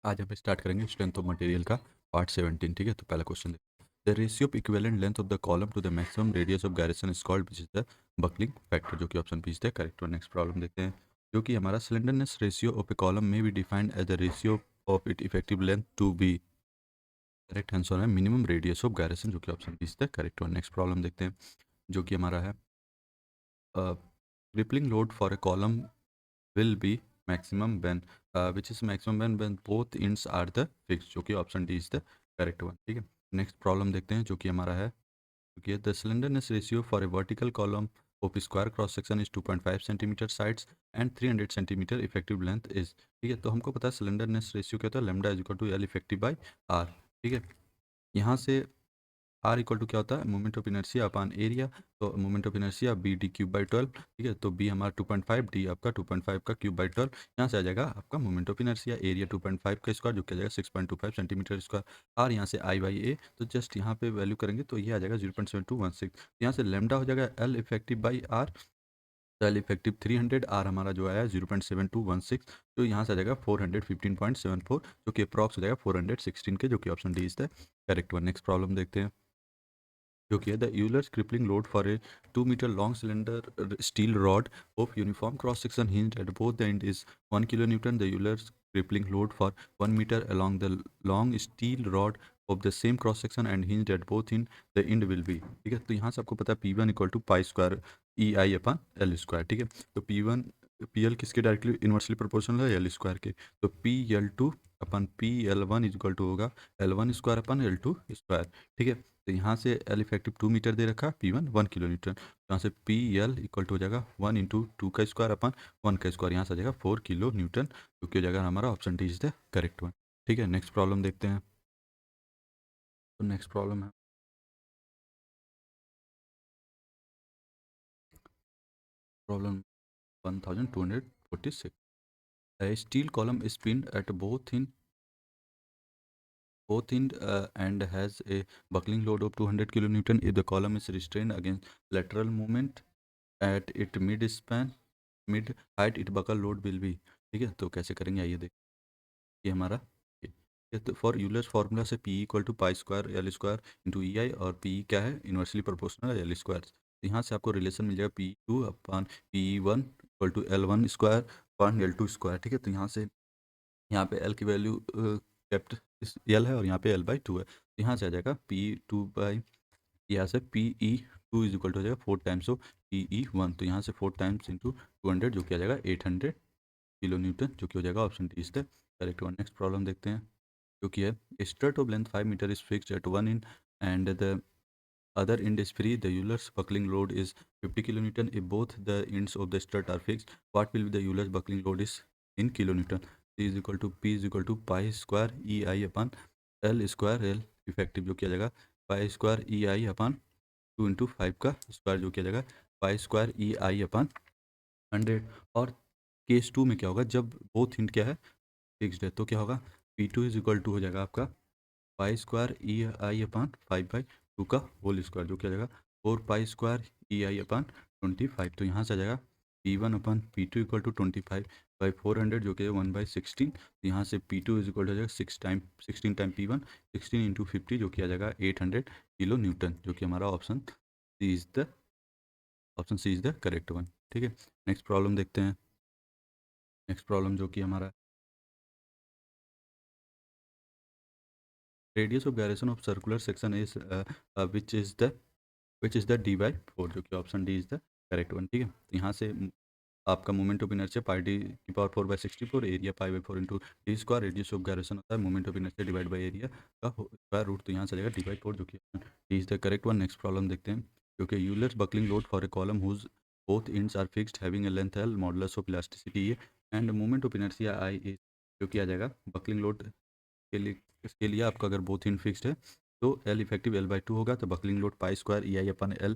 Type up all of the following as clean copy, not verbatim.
आज हम स्टार्ट करेंगे स्ट्रेंथ ऑफ मटेरियल का पार्ट 17। ठीक है, तो पहला question the ratio of equivalent length of the column to the maximum radius of gyration is called which is the buckling factor, जो कि option B is the correct. और next problem देखते हैं, जो कि हमारा slenderness ratio of a column may be defined as the ratio of it effective length to B. Correct answer है minimum radius of gyration, जो कि option B is the correct. और नेक्स्ट प्रॉब्लम देखते हैं, जो कि हमारा है crippling load for a column will be maximum which is maximum when both ends are the fixed, जो कि option D is the correct one. ठीक है, नेक्स्ट प्रॉब्लम देखते हैं, जो कि हमारा है, क्योंकि the slenderness ratio for a vertical column of square cross section is 2.5 centimetre sides and 300 centimetre effective length is. ठीक है, तो हमको पता है स्लेंडरनेस रेशियो क्या होता है, lambda is equal to L effective by R. ठीक है, यहाँ से आर इक्वल टू क्या होता है, moment of inertia upon area. तो moment of inertia b d cube by 12। ठीक है, तो बी हमारा 2.5, डी आपका 2.5 का क्यूब बाई 12। यहाँ से आ जाएगा आपका मोमेंट ऑफ इनर्शिया, एरिया 2.5 का स्क्वायर जो कि आ जाएगा 6.25 सेंटीमीटर स्क्वायर। आर यहाँ से आई बाई ए, तो जस्ट यहाँ पे वैल्यू करेंगे तो ये आ जाएगा 0.7216। यहाँ से लेमडा हो जाएगा L effective by R, L effective 300, R हमारा जो आया 0.7216, तो यहाँ से आ जाएगा 415.74, जो कि अप्रॉक्स हो जाएगा 416 के, जो कि option D is the correct one. Next problem देखते हैं, जो कि है the Euler's crippling load for a 2 metre long cylinder steel rod of uniform cross section hinge at both the end is 1 kilo newton. The Euler's crippling load for 1 metre along the long steel rod of the same cross section and hinge at both in the end will be. ठीक है, तो यहाँ से आपको पता है P one equal to pi square E I upon L square. ठीक है, तो पी वन पी एल किसके डायरेक्टली इन्वर्सली प्रोपोर्शनल है, एल स्क्वायर के। तो P L two upon P L one is equal to होगा L one square upon L two square. ठीक है, तो यहाँ से एल इफेक्टिव 2 मीटर दे रखा, पी वन 1 किलो न्यूटन, तो यहाँ से पी एल इक्वल टू हो जाएगा 1 इंटू 2 का स्क्वायर अपन 1 का स्क्वायर, यहाँ से आ जाएगा 4 किलो न्यूटन, जो कि हो जाएगा हमारा option D is the correct one. ठीक है, नेक्स्ट प्रॉब्लम देखते हैं, तो नेक्स्ट प्रॉब्लम है problem 1246। A steel column is pinned at both end and has a buckling load of 200 kilonewton. If the column is restrained against lateral movement at its mid height, its buckle load will be। ठीक है, तो कैसे करेंगे आइए देख, ये हमारा ये तो फॉर यूलर्स फार्मूला से P equal to pi square L square into E I, और पी क्या है, इन्वर्सली प्रोपोर्शनल एल स्क्वायर। तो यहाँ से आपको रिलेशन मिल जाएगा P two upon P one equal to L one square upon L two square. ठीक है, तो यहाँ से यहाँ पे एल की वैल्यू कैप्ट एल है और यहाँ पे एल बाई टू है, तो यहाँ से आ जाएगा पी टू बाई, यहाँ से P E two is equal to हो जाएगा 4 times of P E one, तो यहाँ से 4 टाइम्स इंटू 200, जो कि आ जाएगा 800 किलो न्यूटन, जो कि हो जाएगा option D is the correct one. Next problem देखते हैं, जो कि है strut of length 5 metre is fixed at one in end the other end is free. The Euler's buckling load is 50 kilonewton. If both the ends of the strut are fixed, what will be the Euler's buckling load is in kilonewton? C is equal to P is equal to pi square E I upon L square L effective, जो किया जाएगा पाई square E I upon 2 into 5 का square, जो किया जाएगा पाई square E I अपन 100। और case to में क्या होगा, जब बोथ हिंट क्या है फिक्स्ड है, तो क्या होगा P two is equal to हो जाएगा आपका पाई स्क्वायर ई आई अपान 5/2 का होल स्क्वायर, जो क्या आ जाएगा 4 पाई स्क्वायर ई आई अपान 25। तो यहाँ से आ जाएगा P one upon P two equal to 25/400, जो कि 1/16। तो यहाँ से P two is equal to हो जाएगा 16 टाइम पी वन 16 इंटू 50, जो कि आ जाएगा 800 किलो न्यूटन, जो कि हमारा option C is the correct one. ठीक है, नेक्स्ट प्रॉब्लम देखते हैं, नेक्स्ट प्रॉब्लम जो कि हमारा radius of gyration of circular section is which is the D by four, जो कि option D is the correct one. ठीक है, तो यहाँ से आपका moment of inertia pi D की power 4/64, area pi by 4 into D square, radius of gyration होता है moment of inertia divide by area का स्क्वायर रूट, तो यहाँ से आ जाएगा डी बाई फोर, जो कि D is the correct one. Next problem देखते हैं, जो कि Euler's buckling load for a column whose both ends are fixed having a length L modulus of elasticity E and moment of inertia I is, जो कि आ जाएगा buckling load के लिए, इसके लिए आपका अगर बोथ इन फिक्स्ड है तो L effective L by two होगा, तो buckling load pi square E I upon L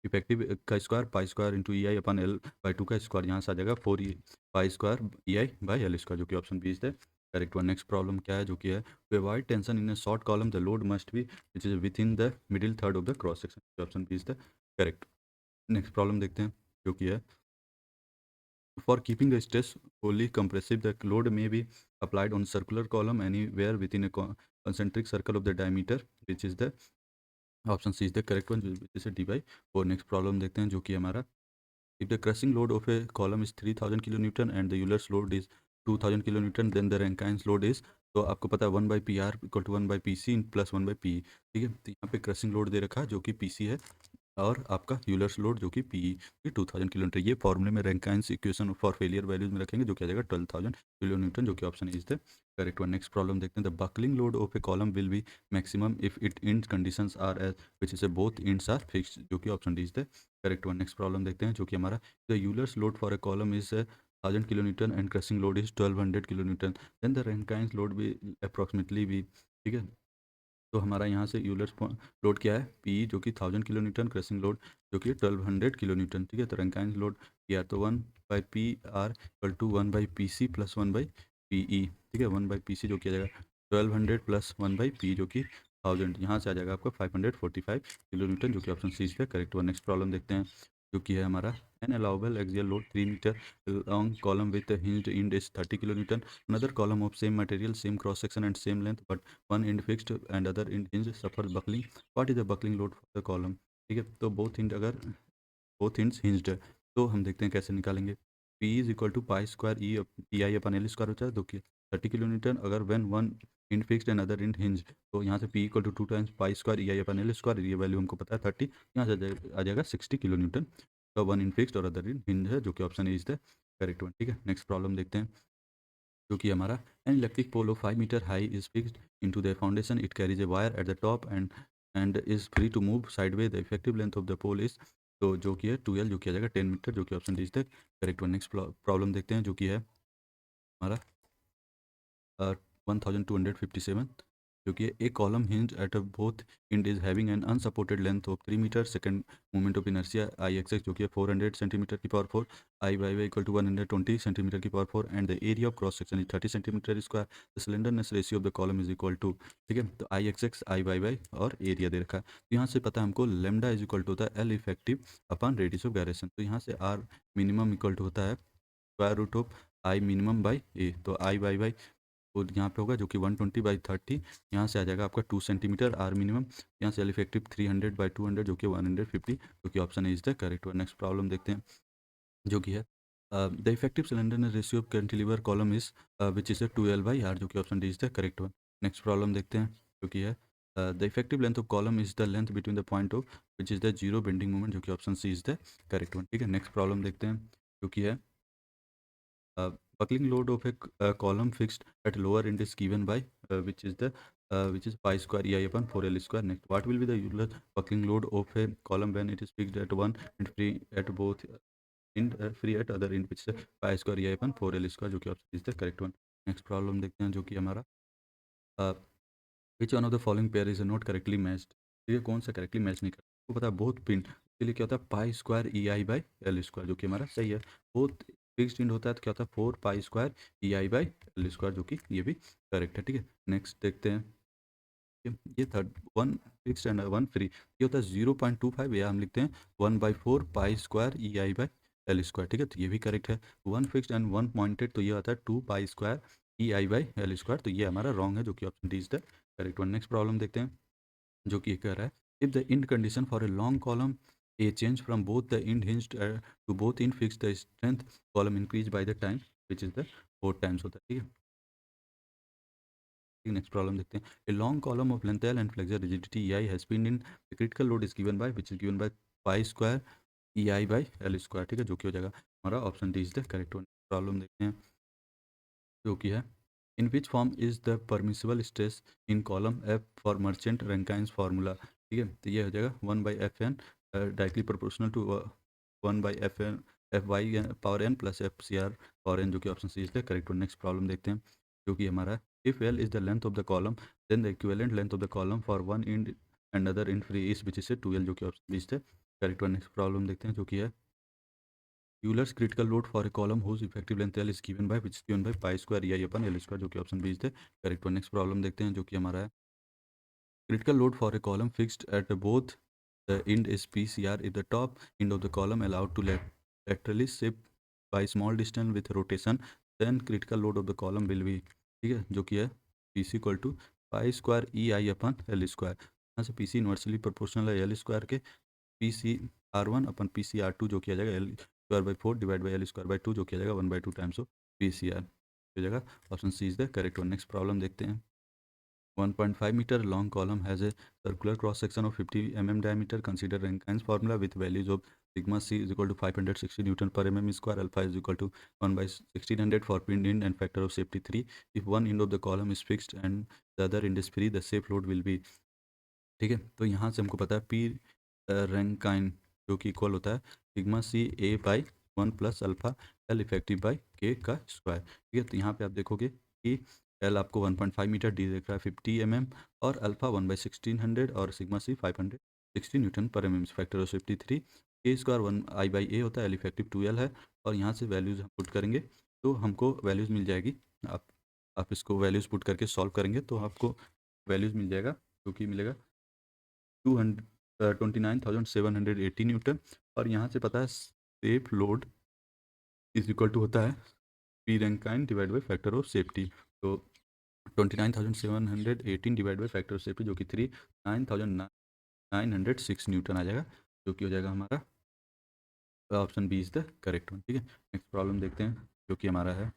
effective का square pi square into E I upon L by two का स्क्वायर, यहाँ से आ जाएगा 4 pi square E I by L square, जो कि option B is the correct one. Next problem क्या है, जो कि है to avoid tension in a short column the load must be which is within the middle third of the cross section, option B is the correct. Next problem देखते हैं, जो कि है For keeping the stress wholly compressive, the load may be applied on circular column anywhere within a concentric circle of the diameter, which is the option C is the correct one, which is a d by 4. Next problem देखते हैं जो कि हमारा, if the crushing load of a column is 3000 kilonewton and the Euler's load is 2000 kilonewton, then the Rankine's load is, तो आपको पता है 1 by P R equal to 1 by P C plus 1 by P, ठीक है। तो यहाँ पे crushing load दे रखा है जो कि पी सी है, और आपका यूलर्स लोड जो कि पी की 2000 किलोमीटर, ये फॉर्मूले में Rankine's equation for failure values में रखेंगे जो कि आ जाएगा 12000 किलो न्यूटन, जो कि option is the correct one. Next problem देखते हैं, the buckling load of a column will be maximum if it end conditions are as which is both ends are fixed, जो कि option D is the correct one. Next problem देखते हैं जो कि हमारा, the Euler's load for a column is 1000 kilo newton and crushing load is 1200 kilo newton, then the Rankine's load भी approximately भी, ठीक है। तो हमारा यहाँ से यूलर्स लोड क्या है, पी जो कि 1000 किलो न्यूटन, क्रशिंग लोड जो कि 1200 किलो न्यूटन, ठीक है। तो रैंकाइंस लोड किया तो 1 by P R equal to 1 by P C plus 1 by P E, ठीक है। 1 बाई पी सी जो किया जाएगा 1200 प्लस 1 बाई पी जो कि 1000, यहाँ से आ जाएगा आपका 545 किलो न्यूटन, जो कि ऑप्शन सी है करेक्ट वन। नेक्स्ट प्रॉब्लम देखते हैं जो कि है हमारा, an allowable axial load 3 metre long column with hinged end is 30 kilo newton, another column of same material, same cross section and same length, but one end fixed and other end hinged suffers buckling. What is the buckling load for the column, ठीक है। तो both hinge, अगर both hinges hinged है तो हम देखते हैं कैसे निकालेंगे। P is equal to pi square E I upon L square होता है, तो 30 किलो न्यूटन, अगर when one end fixed and other end hinge, तो यहाँ से P equal to 2 times pi square E I upon L square, ये value हमको पता है 30, यहाँ से आ जाएगा 60 किलो न्यूटन। तो वन इंड फिक्स्ड और अदर इंड हिंज है, जो कि option is the correct one, ठीक है। नेक्स्ट प्रॉब्लम देखते हैं जो कि हमारा, an electric pole of 5 metre high is fixed into the foundation, it carries a wire at the top and is free to move sideway, the effective length of the pole is, तो जो कि है 2L, जो किया जाएगा 10 metre, जो कि option D is the correct one. Next problem देखते हैं जो कि है हमारा 1257, जो कि a column hinge at both end is having an unsupported length of 3 metre, second moment of inertia I X X जो कि है 400 सेंटीमीटर की power 4, I Y Y equal to 120 centimetre की power 4, and the area of cross section is 30 centimetre square, the slenderness ratio of the column is equal to, ठीक है। तो I X X, I Y Y और area दे रखा है। तो यहाँ से पता है हमको लेमडा इज इक्वल टू होता है L effective upon radius of gyration, तो यहाँ से आर मिनिमम इक्वल टू होता है square root of I minimum by A, तो आई वाई वाई और यहाँ पे होगा जो कि 120/30, यहाँ से आ जाएगा आपका 2 सेंटीमीटर आर मिनिमम, यहाँ से एल इफेक्टिव 300/200 जो कि 150, जो कि option is the correct one. Next problem देखते हैं जो कि है, the effective slenderness ratio of cantilever column is which is 2L/R, जो कि option D is the correct one. Next problem देखते हैं जो कि है, the effective length of column is the length between the point of which is the zero bending moment, जो कि option C is the correct one, ठीक है। Next problem देखते हैं जो कि है, buckling load of a column fixed at lower end is given by which is pi square ei upon 4l square. Next, what will be the Euler buckling load of a column when it is fixed at one and free at both end, free at other end, which is pi square ei upon 4l square, जो कि option is the correct one. Next problem देखते हैं जो कि हमारा, which one of the following pair is not correctly matched, ठीक है। कौन सा करेक्टली मैच नहीं करता, आपको पता है बोथ पिन के लिए क्या होता है pi square E I by L square, जो कि हमारा सही है। बोथ फिक्स्ड इंड होता है तो क्या होता है 4 pi square E I by L square, जो कि ये भी करेक्ट है, ठीक है। नेक्स्ट देखते हैं, ये third, one fixed and one free, ये होता है 0.25, या हम लिखते हैं 1/4 पाई square E I by L square, ठीक है। तो ये भी करेक्ट है। One fixed and one pointed, तो ये आता है 2 pi square E I by L square, तो ये हमारा रॉन्ग है, जो कि option D is the correct one. Next problem देखते हैं जो कि कह रहा है, if the end condition for a long column a change from both the end hinged to both end fix the strength column increase by the time which is the 4 times होता है, ठीक है। नेक्स्ट प्रॉब्लम देखते हैं, a long column of length L and flexor rigidity E I has been in critical load is given by which is given by pi square E I by L square, ठीक है, जो कि हो जाएगा हमारा option D is the correct one. Problem देखते हैं जो कि है, in which form is the permissible stress in column F for Merchant Rankine's formula, ठीक है। तो ये हो जाएगा 1/Fn directly proportional to 1/Fn F Y power N plus F C R power N, जो कि option C is the correct one. Next problem देखते हैं जो कि हमारा, if L is the length of the column then the equivalent length of the column for one end and other end free is which is 2L, जो कि option B is the correct one. Next problem देखते हैं जो कि है, Euler's critical load for a column whose effective length L is given by which is given by pi square EI upon L square, जो कि option B is the correct one. Next problem देखते हैं जो कि हमारा है, critical load for a column fixed at both the end is PCR if the top end of the column allowed to laterally shift by small distance with rotation, then critical load of the column will be, ठीक है, जो कि है PC equal to pi square E I upon L square. यहाँ से PC inversely proportional है L square के, PC R1 upon PC R2 जो किया जाएगा L² 4 डिवाइड बाई L² 2 जो किया जाएगा 1/2 टाइम्स ऑफ PCR हो जाएगा। Option C is the correct one. Next problem देखते हैं। 1.5 meter long column has a circular cross section of 50 mm diameter. Consider Rankine's formula with values of sigma c is equal to 560 Newton per mm square, alpha is equal to 1 by 1600 for pin end and factor of safety 3. If one end of the column is fixed and the other end is free, the safe load will be, ठीक है। तो यहाँ से हमको पता है P Rankine जो कि इक्वल होता है sigma C A by 1 plus alpha L effective by K का स्क्वायर, ठीक है। तो यहाँ पे आप देखोगे कि एल आपको 1.5 मीटर, डी देख रहा है 50 और अल्फा 1/1600 और सिग्मा सी 560 न्यूटन पर एम फैक्टर ऑफ 53, के स्क्वायर 1 I/A होता है, एल इफेक्टिव 2L है। और यहाँ से वैल्यूज़ हम पुट करेंगे तो हमको वैल्यूज़ मिल जाएगी। आप इसको वैल्यूज़ पुट करके सॉल्व करेंगे तो आपको वैल्यूज़ मिल जाएगा, जो कि मिलेगा 29,780 न्यूटन। और यहाँ से पता है safe load is equal to होता है P Rankine divide by factor of safety. तो 29,718 divide by factor of safety जो कि 39,906 न्यूटन आ जाएगा, जो कि हो जाएगा हमारा option B is the correct one. ठीक है, नेक्स्ट प्रॉब्लम देखते हैं जो कि हमारा है।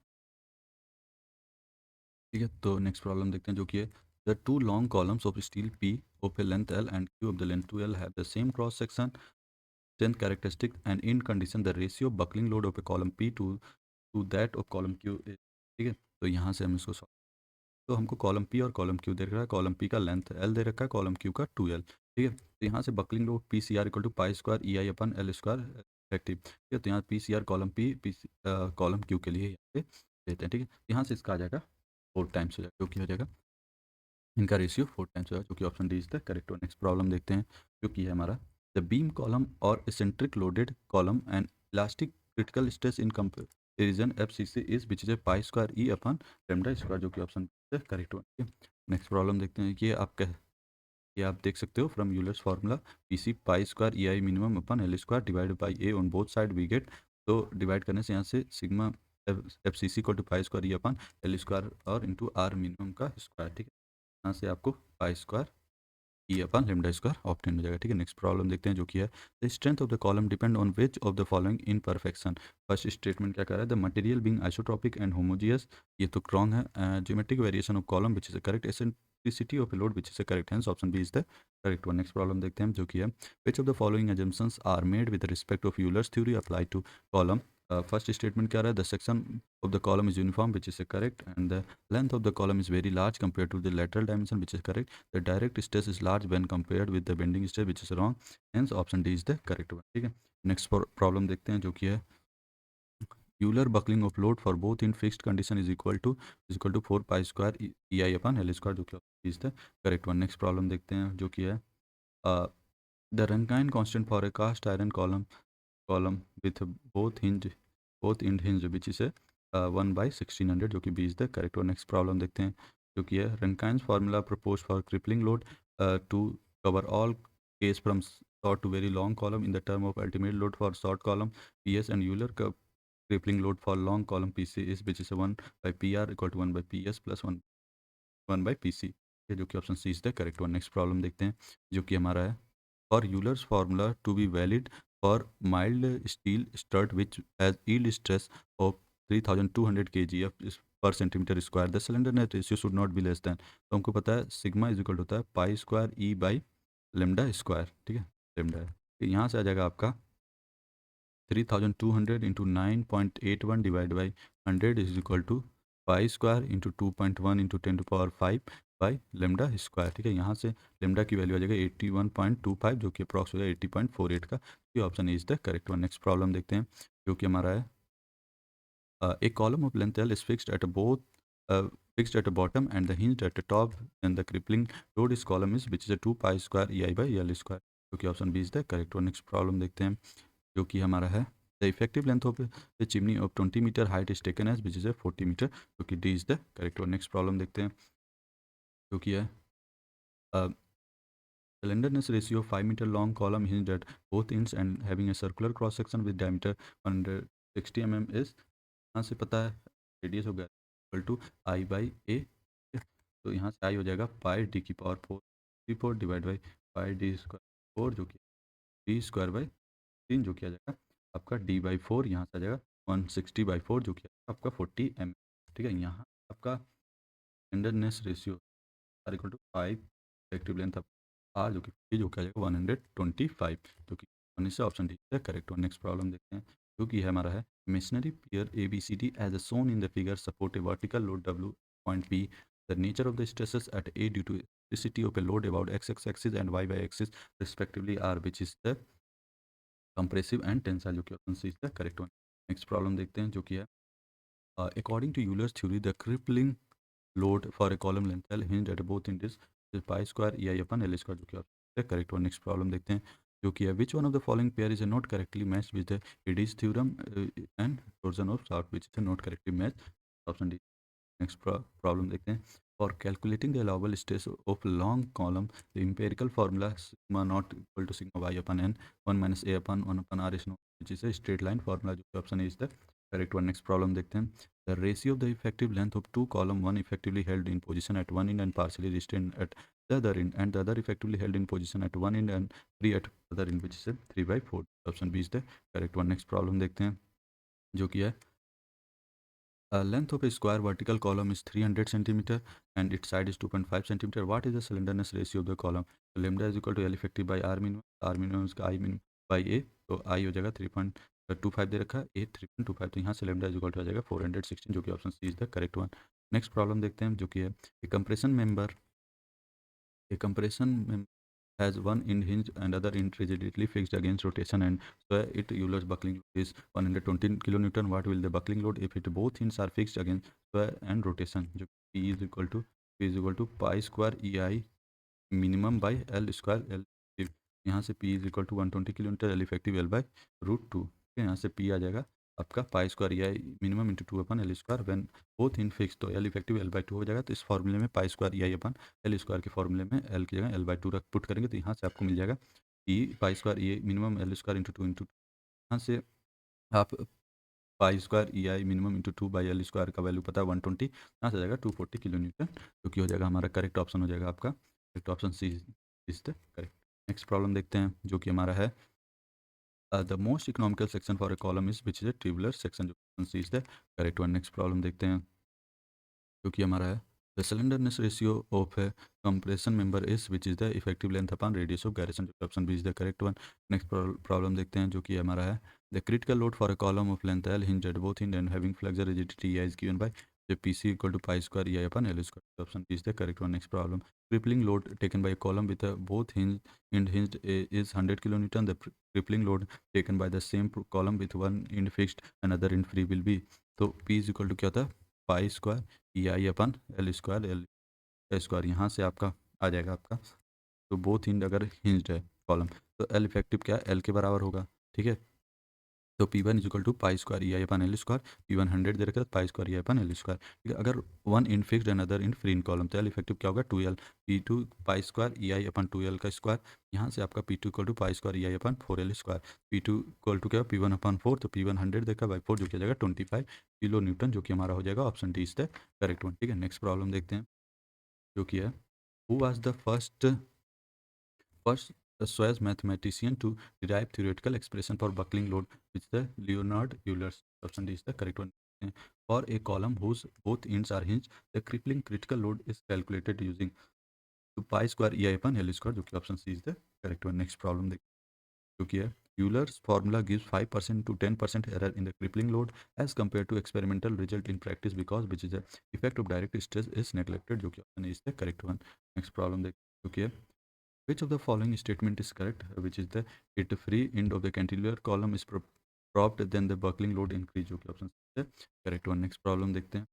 ठीक है, तो नेक्स्ट प्रॉब्लम देखते हैं जो कि है the two long columns of steel P of A length L and Q of the length 2L have the same cross section strength characteristic and in condition the ratio of buckling load of a column P to that of column Q is, ठीक है। तो यहाँ से हम इसको तो हमको column P और कॉलम Q दे रखा है। कॉलम P का लेंथ L दे रखा है, कॉलम Q का 2L, ठीक है। तो यहाँ से buckling load PCR equal to pi square E I upon L square effective, ठीक है। तो यहाँ PCR column P column Q के लिए यहाँ पे देते हैं, ठीक है। यहाँ से इसका आ जाएगा 4 टाइम्स हो जाएगा, जो कि हो जाएगा इनका रेशियो 4 टाइम्स होगा, जो कि option D is the correct one. Next problem देखते हैं जो कि है हमारा द बीम कॉलम और eccentric loaded column and elastic critical stress in comparison FCC is which is a pi square E upon lambda square, जो कि option the correct one. Next problem देखते हैं। ये आप देख सकते हो from Euler's formula PC pi square E I minimum upon L square divide by A on both side we get. तो डिवाइड करने से यहाँ से sigma FCC equal to pi square E upon L square और into R minimum का square, ठीक है। यहाँ से आपको pi square E upon lambda square obtain हो जाएगा, ठीक है। नेक्स्ट प्रॉब्लम देखते हैं जो कि है the strength of the column depend on which of the following imperfection. First statement क्या कर रहा है the material being isotropic and homogeneous, ये तो रॉन्ग है। Geometric variation of column which is correct, eccentricity of load which is correct, hence option B is the correct one. Next problem देखते हैं जो कि है which of the following assumptions are made with respect of Euler's theory apply to column. First statement क्या रहा है the section of the column is uniform, which is correct, and the length of the column is very large compared to the lateral dimension, which is correct. The direct stress is large when compared with the bending stress, which is wrong. Hence option D is the correct one, ठीक है। Next problem देखते हैं जो कि है Euler buckling of load for both in fixed condition is equal to 4 pi square E I upon L square, जो कि is the correct one. Next problem देखते हैं जो कि है the Rankine constant for a cast iron column with both end hinge which is a 1/1600, जो कि B is the correct one. Next problem देखते हैं जो कि है Rankine's formula propose for crippling load to cover all case from short to very long column in the term of ultimate load for short column PS and Euler crippling load for long column PC is which is 1/PR equal to 1/PS plus 1/PC, जो कि option C is the correct one. Next problem देखते हैं जो कि हमारा है for Euler's formula to be valid for mild steel strut which has yield stress of 3200 kgf per centimeter square, the slenderness ratio should not be less than। तो हमको पता है सिग्मा इज इक्वल होता है pi square E by lambda square, ठीक है। Lambda है, यहाँ से आ जाएगा आपका 3200 into 9.81 divide by 100 is equal to pi square into 2.1 into 10⁵ by lambda square, ठीक है। यहाँ से लेमडा की वैल्यू आ जाएगा 81.25, जो कि अप्रॉक्स हो जाएगा 80.48 का। ये option is the correct one. Next problem देखते हैं जो कि हमारा है a column of length L is fixed at the bottom and the hinged at the top, and the crippling load is column is which is a 2 pi square EI by L square, जो कि option B is the correct one. Next problem देखते हैं जो कि हमारा है the effective length of the chimney of 20 metre height is taken as which is a 40 metre, जो कि D is the correct one. Next problem देखते हैं जो कि है slenderness ratio of 5 meter long column hinged at both ends and having a circular cross section with diameter 100 60 mm is, यहाँ से पता है रेडियस हो गया equal to I by A. तो यहाँ से आई हो जाएगा पाई डी की power 4 divide by pi D square 4 जो कि डी स्क्वायर बाई 3 जो किया जाएगा आपका डी बाई 4, यहाँ से आ जाएगा 160/4 जो कि आपका 40 mm। ठीक है, यहाँ आपका slenderness ratio R equal to 5 effective length of R जो कि जो क्या जाएगा 125, जो कि होने से ऑप्शन डी है करेक्ट। और नेक्स्ट प्रॉब्लम देखते हैं जो कि है हमारा है masonry pier A B C D as shown in the figure support a vertical load W point B, the nature of the stresses at A due to elasticity of a load about x axis and y axis respectively are, which is the compressive and tensile, जो कि option C is the correct one. Next problem देखते हैं जो कि है according to Euler's theory the crippling load for a column length L hinged at both ends is pi square EI upon L square, जो कि आपका correct one. Next problem देखते हैं जो कि है which one of the following pair is not correctly matched with the Eddy's theorem and torsion of shaft, which is not correctly matched, option D। Next problem देखते हैं for calculating the allowable stress of long column the empirical formula sigma not equal to sigma Y upon N 1 - a/1 R is not, which is a straight line formula, जो कि option is the correct one. Next problem देखते हैं the ratio of the effective length of two column, one effectively held in position at one end and partially restrained at the other end, and the other effectively held in position at one end and free at other end, which is a 3/4, option B is the correct one. Next problem देखते हैं जो कि है length of a square vertical column is 300 centimeter and its side is 2.5 centimeter. What is the slenderness ratio of the column? So lambda is equal to L effective by R minimum, R minimum इसका I minimum by A, तो I हो जाएगा 3.25 दे रखा है, A 3.25, तो यहाँ से lambda is equal to आ जाएगा 416, जो कि option C is the correct one. Next problem देखते हैं जो कि है a compression has one end hinge and other end rigidly fixed against rotation, and so it Euler's buckling load is 120 kilonewton. What will the buckling load if it both hinges are fixed against square and rotation, जो P is equal to pi square EI minimum by L square L effective। यहाँ से P is equal to 120 kilometre, L effective L by √2। यहाँ से P आ जाएगा आपका pi square EI minimum into 2/L square, when both in fix, तो L effective L by 2 हो जाएगा। तो इस फॉर्मूले में पाई स्क्वायर EI/L स्क्वायर के फॉर्मूले में L की जगह L/2 रख पुट करेंगे, तो यहाँ से आपको मिल जाएगा P pi square EI minimum L square into 2 into, यहाँ से आप pi square EI minimum into 2/L square का वैल्यू पता है 120, यहाँ से आ जाएगा 240 किलो न्यूटन, जो कि हो जाएगा हमारा करेक्ट ऑप्शन हो जाएगा आपका correct option C is the correct. Next problem देखते हैं जो कि हमारा है the most economical section for a column is which is a tubular section, जो option C is the correct one. Next problem देखते हैं जो कि हमारा है the slenderness ratio of a compression member is which is the effective length upon radius of gyration, जो option B is the correct one. Next problem देखते हैं जो कि हमारा है the critical load for a column of length L hinge at both and having flexor rigidity is given bye the PC equal to pi square EI upon L square, option B is the correct one। Next problem, crippling load taken by a column with a both end hinged is 100 kilonewton, the crippling load taken by the same column with one end fixed and other end free will be, तो P is equal to क्या होता है pi square EI/L square, यहाँ से आपका आ जाएगा आपका, तो बोथ इंड अगर हिंज्ड है कॉलम, तो L इफेक्टिव क्या L के बराबर होगा। ठीक है, तो P1 is equal to pi square EI/L square, P1 100 दे रखा है पाई स्क्वायर EI/L स्क्वायर। ठीक है, अगर one end fixed end other end free end column, तो L इफेक्टिव क्या होगा 2L, P2 pi square EI/2L का स्क्वायर, यहाँ से आपका P2 equal to pi square EI/4L square, P2 equal to क्या P1/4, तो P1 100 देखा बाई 4 जो किया जाएगा 25 किलो न्यूटन, जो कि हमारा हो जाएगा option D is the correct one. ठीक है, नेक्स्ट प्रॉब्लम देखते हैं जो कि है who was the first Swiss mathematician to derive theoretical expression for buckling load, which the Leonard Euler's, option D is the correct one। For a column whose both ends are hinged, the crippling critical load is calculated using pi square EI/L square, जो कि option C is the correct one. Next problem देखिए जो कि है Euler's formula gives 5% to 10% error in the crippling load as compared to experimental result in practice because which is the effect of direct stress is neglected, जो कि option is the correct one. Next problem देखिए जो कि है which of the following statement is correct? Which is the it free end of the cantilever column is propped, then the buckling load increase, जो कि option है correct one. Next problem देखते हैं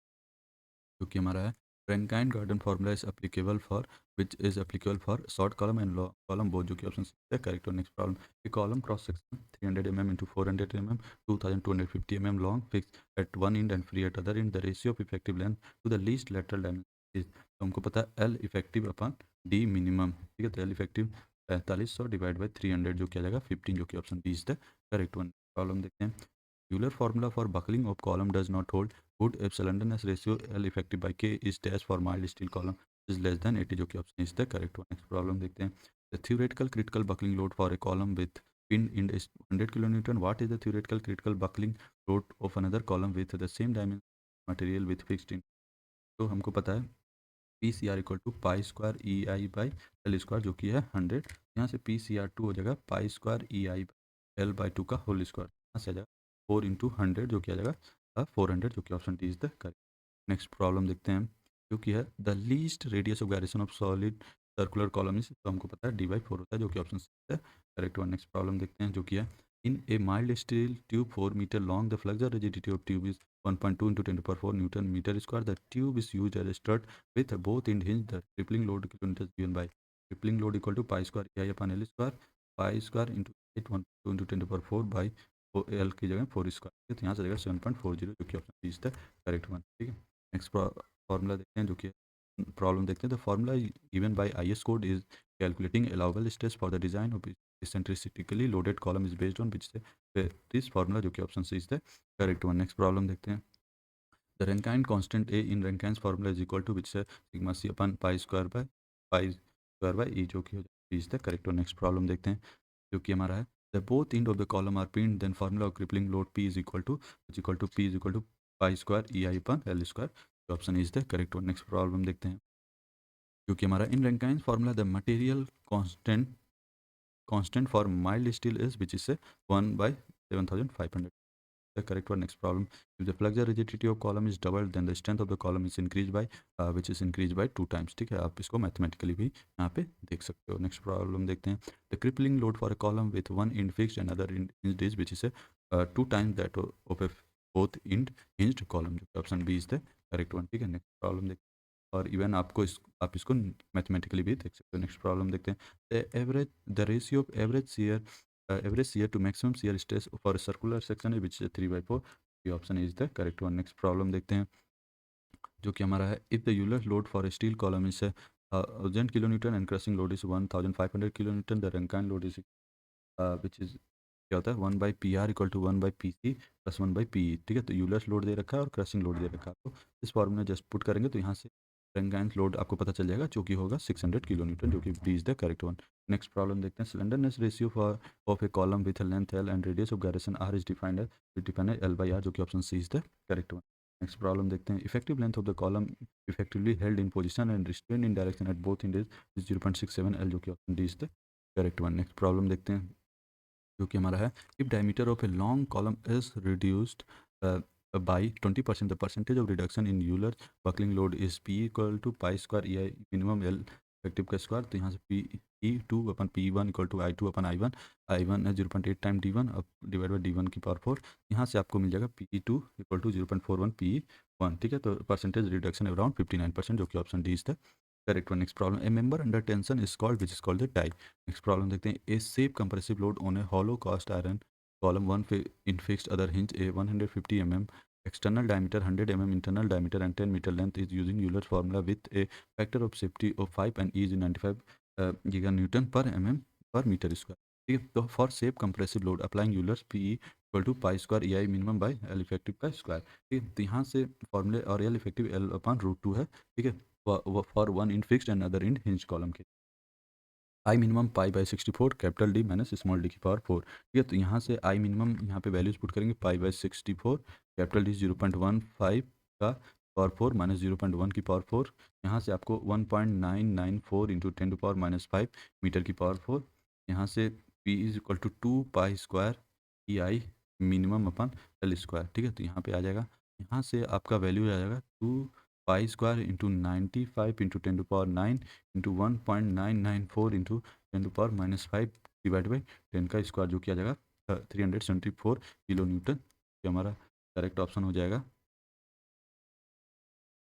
जो कि हमारा है Rankine Gordon formula is applicable for which is applicable for short column and long column both, जो कि ऑप्शन है correct one. Next problem a column cross section 300 mm into 400 mm 2250 mm long fixed at one end and free at other end, the ratio of effective length to the least lateral dimension is, तो हमको पता है L effective अपन D minimum. ठीक है, तो L effective 4500 divide by 300 जो किया जाएगा 15, जो कि option B is the correct one. Problem देखते हैं Euler formula for buckling of column does not hold good if slenderness ratio L effective by K is dash for mild steel column is less than 80, जो कि option is the correct one. Next problem देखते हैं। The theoretical critical buckling load for a column with pin in is 100 kilonewton. What is the theoretical critical buckling load of another column with the same dimension material with fixed in? तो हमको पता है P C R equal to pi square E I by L square, जो कि है 100। यहाँ से P C are to हो जाएगा पाई square E I L by two का होल स्क्वायर, यहाँ से आ जाएगा 4 इंटू 100, जो कि आ जाएगा 400, जो कि option D is the correct. Next problem देखते हैं, जो कि है the least radius of gyration of solid circular column is, तो हमको पता है डी बाई 4 होता है, जो कि ऑप्शन सी है करेक्ट वन। नेक्स्ट प्रॉब्लम देखते हैं, जो कि है in a mild steel tube 4 metre long the flexure rigidity of tube is 1.2 into 10 to the power 4 Newton meter square. The tube is used as a strut with both end hinged. The crippling load kilonewton is given by crippling load equal to pi square ai upon L square, pi square into 8 1.2 into 10 to the power 4 by L की जगह 4 square, तो यहाँ से जाएगा 7.40, जो कि option is the correct one. ठीक है, नेक्स्ट फॉर्मूला देखते हैं, जो कि प्रॉब्लम देखते हैं। The formula given by I S code is calculating allowable stress for the design of eccentrically loaded column is based on which से this formula, जो कि option C is the correct one. Next problem देखते हैं। The Rankine constant A in Rankine's formula is equal to which से sigma C upon pi square by E, जो कि is the correct one. Next problem देखते हैं, जो कि हमारा है the both end of the column are pinned, then formula of crippling load P is equal to pi square E I upon L square, option is the correct one. Next problem देखते हैं, जो कि हमारा in Rankine's formula the material constant for mild steel is which is से 1/7500, the correct one। Next problem, if the flexure rigidity of column is doubled then the strength of the column is increased by which is increased by 2 times। ठीक है, आप इसको mathematically भी यहाँ पे देख सकते हो। नेक्स्ट प्रॉब्लम देखते हैं, the crippling load for a column with one end fixed and other end is which is 2 times that of a both end hinged column, जो option B is the correct one. ठीक है, next problem देखते हैं, और even आप इसको mathematically भी देख सकते हो। नेक्स्ट प्रॉब्लम देखते हैं, the ratio of average shear to maximum shear stress for a circular section which is 3/4, the option is the correct one। next problem देखते हैं, जो कि हमारा है if the Euler load for a steel column is 1000 kilonewton and crushing load is 1500 kilonewton, the Rankine load is which is क्या होता है 1/PR equal to 1/PC plus 1/PE। ठीक है, तो यूलर्स लोड दे रखा है और क्रशिंग लोड दे रखा है, तो इस फॉर्मूला जस्ट पुट करेंगे तो यहाँ से रेंगाइंस लोड आपको पता चल जाएगा, जो कि होगा 600 किलो न्यूटन, जो कि B is the correct one. Next problem देखते हैं, slenderness ratio for of a column with length L and radius of gyration R is defined L by R, जो कि option C is the correct one. Next problem देखते हैं, effective length of the column effectively held in position and restrained in direction at both ends is 0.67 L, जो कि option D is the correct one. Next problem देखते हैं, जो कि हमारा है if diameter of a long column is reduced by 20%, the percentage of reduction in Euler buckling load is P equal to pi square E I minimum L effective का square, तो यहाँ से P E two upon P one equal to I one है 0.8 time D one अब divide by D one की power 4, यहाँ से आपको मिल जाएगा P two equal to 0.41 P one. ठीक है, तो परसेंटेज रिडक्शन अराउंड 59%, जो कि option D is the correct one. Next problem, a member under tension is called which is called the tie. Next problem देखते हैं, a safe compressive load on a hollow cast iron column one in fixed other hinge a 150 mm external diameter 100 mm internal diameter and 10 meter length is using Euler's formula with a factor of safety of 5 and E is 95 giganewton per mm per meter square। ठीक है, तो for safe compressive load applying Euler's P equal to pi square E I minimum by L effective का square. ठीक है, तो यहाँ से फॉर्मूले और L effective L upon root 2 है। ठीक है, for one end fixed and other end hinge column के I minimum pi by 64 capital D minus small D की पावर 4। ठीक है, तो यहाँ से आई मिनिमम यहाँ पे वैल्यूज पुट करेंगे पाई बाई 64 कैपिटल डी 0.15 का पावर 4 माइनस 0.1 की पावर 4, यहाँ से आपको 1.994 into 10 to power minus 5 metre की पावर 4, यहाँ से P is equal to 2 pi square E I minimum upon L square. ठीक है, तो यहाँ पे आ जाएगा, यहाँ से आपका वैल्यू आ जाएगा 2 pi square into 95 into 10 to power 9 into 1.994 into 10 to power minus 5 divide by 10 का स्क्वायर, जो किया जाएगा 374 किलो न्यूटन, जो हमारा करेक्ट ऑप्शन हो जाएगा,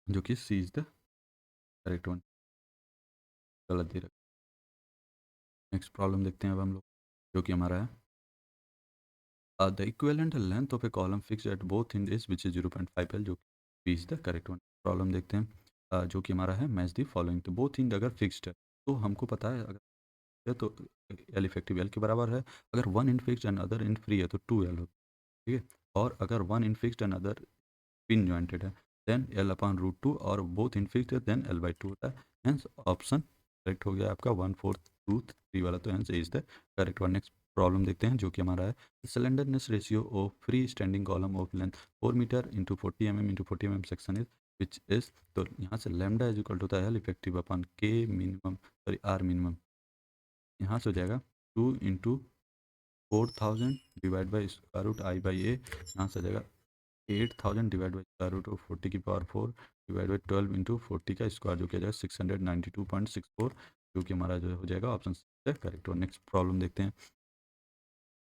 जो कि सी इज द करेक्ट वन, गलत दे रखा। नेक्स्ट प्रॉब्लम देखते हैं अब हम लोग, जो कि हमारा है the equivalent length of a column fix eight both end this which is 0.5 L, जो कि is the correct one. Problem देखते हैं, जो कि हमारा है मैच दी फॉलोइंग, तो बोथ इन अगर फिक्स्ड है तो हमको पता है अगर है तो एल इफेक्टिव एल के बराबर है, अगर one end fixed and other end free है तो 2 एल होता है। ठीक है, और अगर one end fixed and other pin jointed है then L upon root two, और बोथ इन फिक्स्ड है देन एल बाई टू होता है। हेंस ऑप्शन करेक्ट हो गया आपका 1/4 2/3 वाला, तो hence is the correct one. Next problem देखते हैं जो कि हमारा है slenderness ratio of free standing column of length 4 metre into 40 mm into 40 mm section is which is, तो यहाँ से लेमडा इज इक्वल टू होता है L effective upon K minimum, sorry R minimum, यहाँ से हो जाएगा 2 × 4000 divide by square root I by A, यहाँ से हो जाएगा 8000 divide by square root of 40 की पावर 4 डिवाइड बाई 12 इंटू 40 का स्क्वायर, जो कि आ जाएगा 692.64, जो कि हमारा जो हो जाएगा ऑप्शन से करेक्ट। और नेक्स्ट प्रॉब्लम देखते हैं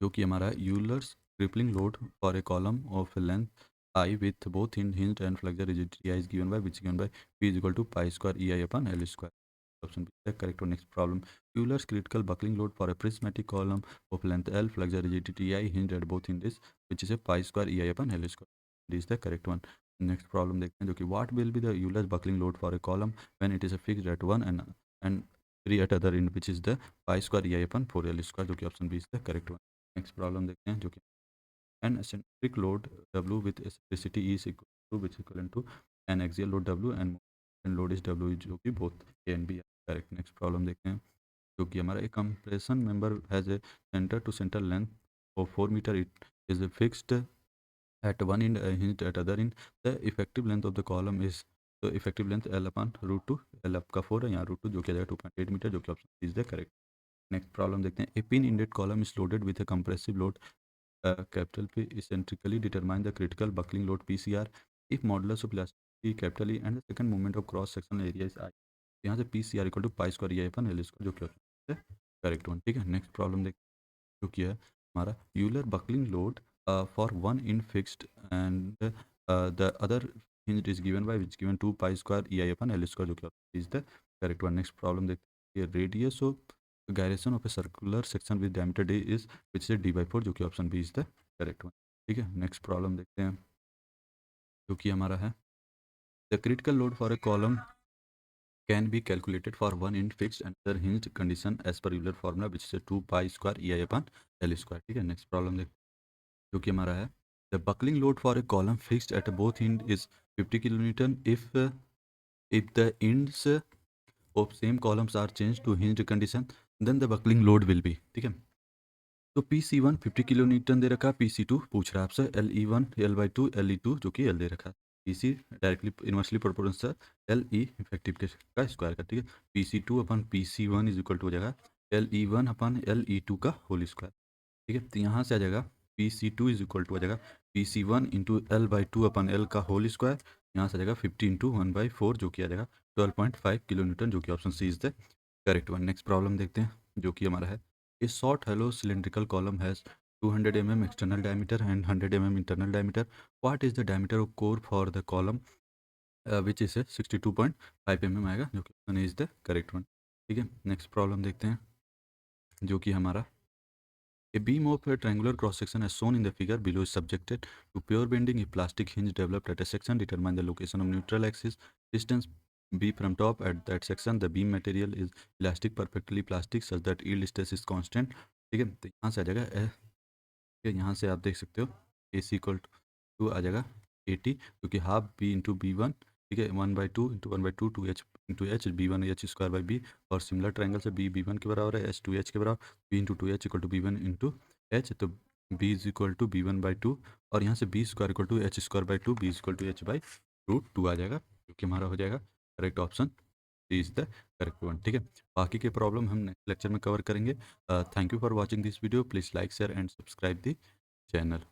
जो कि हमारा Euler's crippling load for a column of length I with both end hinge and flexor rigidity I is given by which given by P is equal to pi square E I upon L square, option B is correct। और next problem Euler's critical buckling load for a prismatic column of length L flexural rigidity I hinge at both end this which is a pi square E I upon L square, this the correct one. Next problem देखते हैं जो कि what will be the Euler's buckling load for a column when it is a fixed at one and three at other end which is the pi square ei upon 4l square, जो कि option B is the correct one. Next problem देखते हैं जो कि an eccentric load W with eccentricity is equal to which equal to an axial load W and load is W, जो कि both A and B है correct. Next problem देखते हैं जो कि हमारा एक compression member has a centre to centre length of 4 metre, it is fixed at one end hinged at other end, the effective length of the column is, तो effective length L upon root two, L आपका 4 है यहाँ root two, जो कि आ जाएगा 2.8 metre, जो कि option is the correct. Next problem देखते हैं a pin ended column is loaded with a compressive load capital P eccentrically determine the critical buckling load PCR if modulus of elasticity capital E and the second moment of cross sectional area is I, यहाँ से PCR equal to pi square E upon L square, जो कि option है correct one. ठीक है, next problem देख जो कि है हमारा Euler buckling load for one end fixed and the other hinge is given by which given 2 pi square ei upon l square, जो कि is the correct one। next problem देखते हैं radius of gyration of a circular section with diameter d is which is d/4, जो कि option B is the correct one. ठीक है, next problem देखते हैं जो कि हमारा है the critical load for a column can be calculated for one in fixed and other hinged condition as per Euler formula which is 2 pi square ei upon l square। ठीक है, next problem देखते हैं जो कि हमारा है the buckling load for a column fixed at both and is 50 kilonewton if the ends of same columns are changed to hinged condition then the buckling load will be। ठीक है, तो P C one 50 kilo newton दे रखा है, P C two पूछ रहा है आपसे L E one L by two L E two, जो कि एल दे रखा है, P C directly inversely proportional L E effective के का स्क्वायर का। ठीक है, P C two upon P C one is equal to हो जाएगा L E one upon L E two का होल स्क्वायर। ठीक है, तो यहाँ से आ जाएगा P C two is equal to हो जाएगा P C one into L by two upon L का होल स्क्वायर, यहाँ से आ जाएगा 50 इंटू 1/4, जो कि आ जाएगा 12.5 किलो न्यूटन, जो कि option C is the correct one. Next problem देखते हैं जो कि हमारा है a short hollow cylindrical column has 200 mm external diameter and 100 mm internal diameter, what is the diameter of core for the column which is 62.5 mm आएगा, जो कि option is the correct one. ठीक है, नेक्स्ट प्रॉब्लम देखते हैं जो कि हमारा a beam of a triangular cross section as shown in the figure below is subjected to pure bending if plastic hinge developed at a section determine the location of neutral axis distance b from top at that section, the beam material is elastic perfectly plastic such that yield stress is constant। ठीक है, तो यहाँ से आ जाएगा ठीक है, यहाँ से आप देख सकते हो ए सी इक्वल टू आ जाएगा 80, जो कि half B into B one. ठीक है, 1/2 into 1/2 2h into H B one H square by B, और सिमिलर ट्रायंगल से बी बी वन के बराबर है, एच टू एच के बराबर, B into two H equal to B one into H, तो B is equal to B one by two, और यहाँ से B square equal to H square by two, B equal to H by root two आ जाएगा, जो कि हमारा हो जाएगा correct option is the correct one. ठीक है, बाकी के प्रॉब्लम हम नेक्स्ट लेक्चर में कवर करेंगे। Thank you for watching this video, please like share and subscribe the channel.